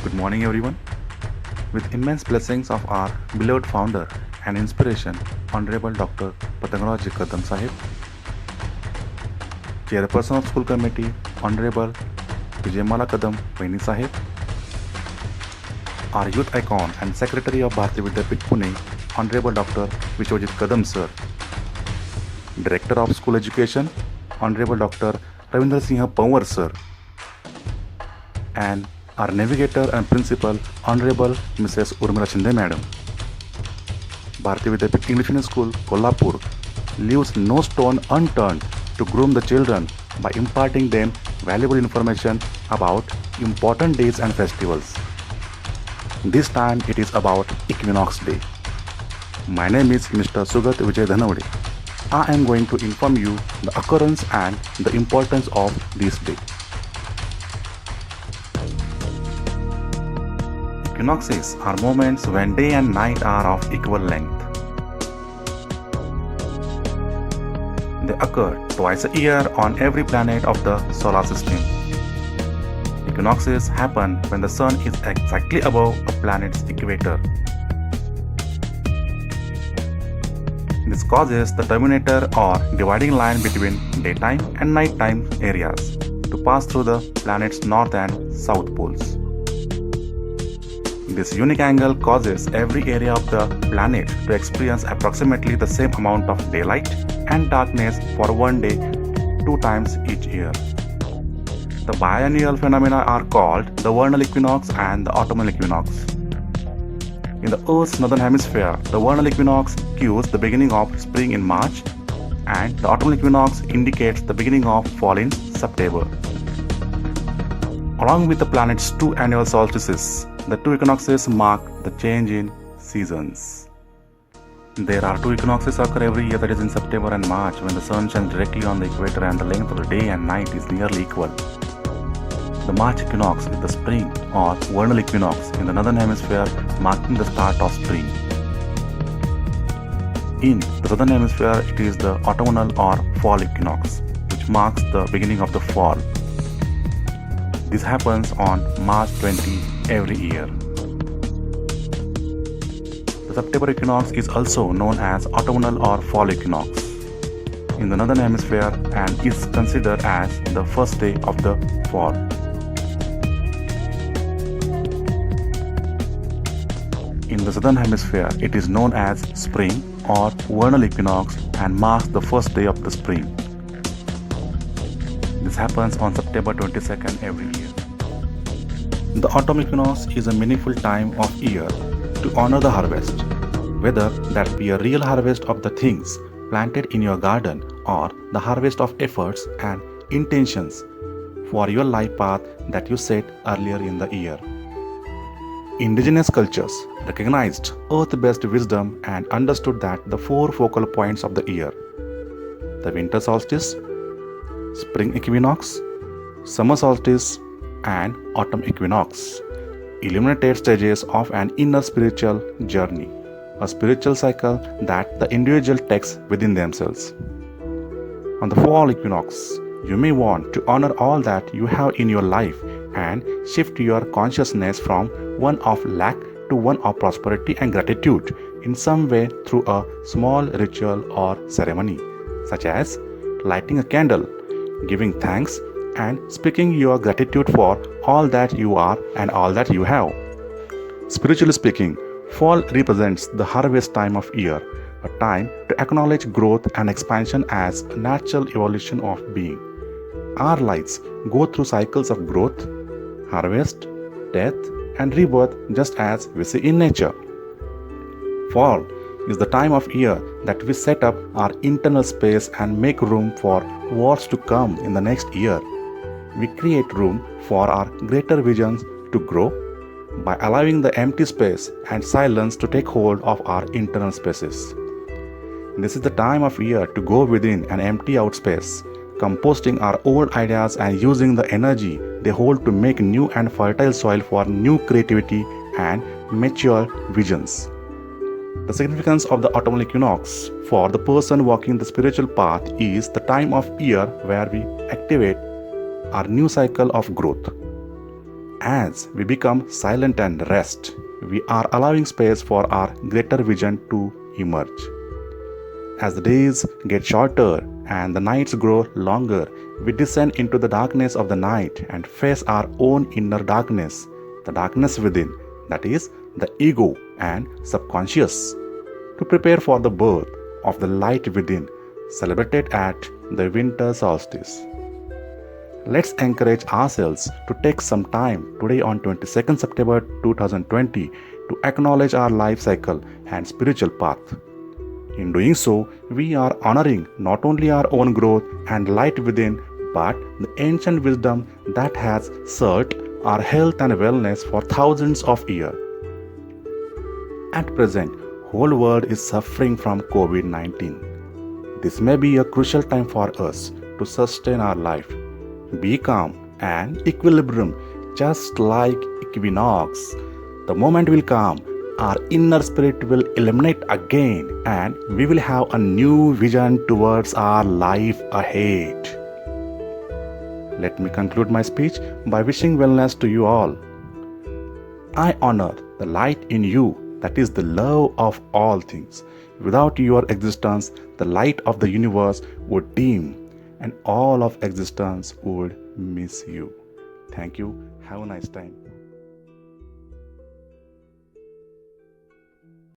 Good morning, everyone. With immense blessings of our beloved founder and inspiration, Honorable Dr. Patangraj Kadam Sahib, Chairperson of School Committee, Honorable Urmila Kadam Vaini Sahib, our youth icon and Secretary of Bharati Vidyapeeth Pune, Honorable Dr. Vishwajit Kadam Sir, Director of School Education, Honorable Dr. Ravindra Singh Panwar Sir, and our navigator and principal, Honorable Mrs. Urmila Shinde Madam. Bharati Vidyapeeth English School Kolhapur leaves no stone unturned to groom the children by imparting them valuable information about important days and festivals. This time it is about Equinox Day. My name is Mr. Sugat I am going to inform you the occurrence and the importance of this day. Equinoxes are moments when day and night are of equal length. They occur twice a year on every planet of the solar system. Equinoxes happen when the sun is exactly above a planet's equator. This causes the terminator or dividing line between daytime and nighttime areas to pass through the planet's north and south poles. This unique angle causes every area of the planet to experience approximately the same amount of daylight and darkness for one day 2 times each year. The biennial phenomena are called the vernal equinox and the autumnal equinox. In the Earth's northern hemisphere, the vernal equinox cues the beginning of spring in March, and the autumnal equinox indicates the beginning of fall in September. Along with the planet's 2 annual solstices, the 2 equinoxes mark the change in seasons. There are 2 equinoxes occur every year, that is in September and March, when the sun shines directly on the equator and the length of the day and night is nearly equal. The March equinox is the spring or vernal equinox in the northern hemisphere, marking the start of spring. In the southern hemisphere, it is the autumnal or fall equinox, which marks the beginning of the fall. This happens on March 20 every year. The September equinox is also known as autumnal or fall equinox in the northern hemisphere and is considered as the first day of the fall. In the southern hemisphere, it is known as spring or vernal equinox and marks the first day of the spring. This happens on September 22nd every year. The autumn equinox is a meaningful time of year to honor the harvest, whether that be a real harvest of the things planted in your garden or the harvest of efforts and intentions for your life path that you set earlier in the year. Indigenous cultures recognized earth-based wisdom and understood that the 4 focal points of the year, the winter solstice, spring equinox, summer solstice, and autumn equinox, illuminated stages of an inner spiritual journey, a spiritual cycle that the individual takes within themselves. On the fall equinox, you may want to honor all that you have in your life and shift your consciousness from one of lack to one of prosperity and gratitude in some way through a small ritual or ceremony, such as lighting a candle, giving thanks, and speaking your gratitude for all that you are and all that you have. Spiritually speaking, fall represents the harvest time of year, a time to acknowledge growth and expansion as a natural evolution of being. Our lives go through cycles of growth, harvest, death, and rebirth just as we see in nature. Fall is the time of year that we set up our internal space and make room for what's to come in the next year. We create room for our greater visions to grow by allowing the empty space and silence to take hold of our internal spaces. This is the time of year to go within and empty out space, composting our old ideas and using the energy they hold to make new and fertile soil for new creativity and mature visions. The significance of the autumnal equinox for the person walking the spiritual path is the time of year where we activate our new cycle of growth. As we become silent and rest, we are allowing space for our greater vision to emerge. As the days get shorter and the nights grow longer, we descend into the darkness of the night and face our own inner darkness, the darkness within, that is, the ego and subconscious, to prepare for the birth of the light within, celebrated at the winter solstice. Let's encourage ourselves to take some time today on 22nd September 2020 to acknowledge our life cycle and spiritual path. In doing so, we are honoring not only our own growth and light within, but the ancient wisdom that has served our health and wellness for thousands of years. At present, whole world is suffering from COVID-19. This may be a crucial time for us to sustain our life, be calm and equilibrium, just like Equinox. The moment will come, our inner spirit will illuminate again and we will have a new vision towards our life ahead. Let me conclude my speech by wishing wellness to you all. I honor the light in you, that is the love of all things. Without your existence, the light of the universe would dim and all of existence would miss you. Thank you. Have a nice time.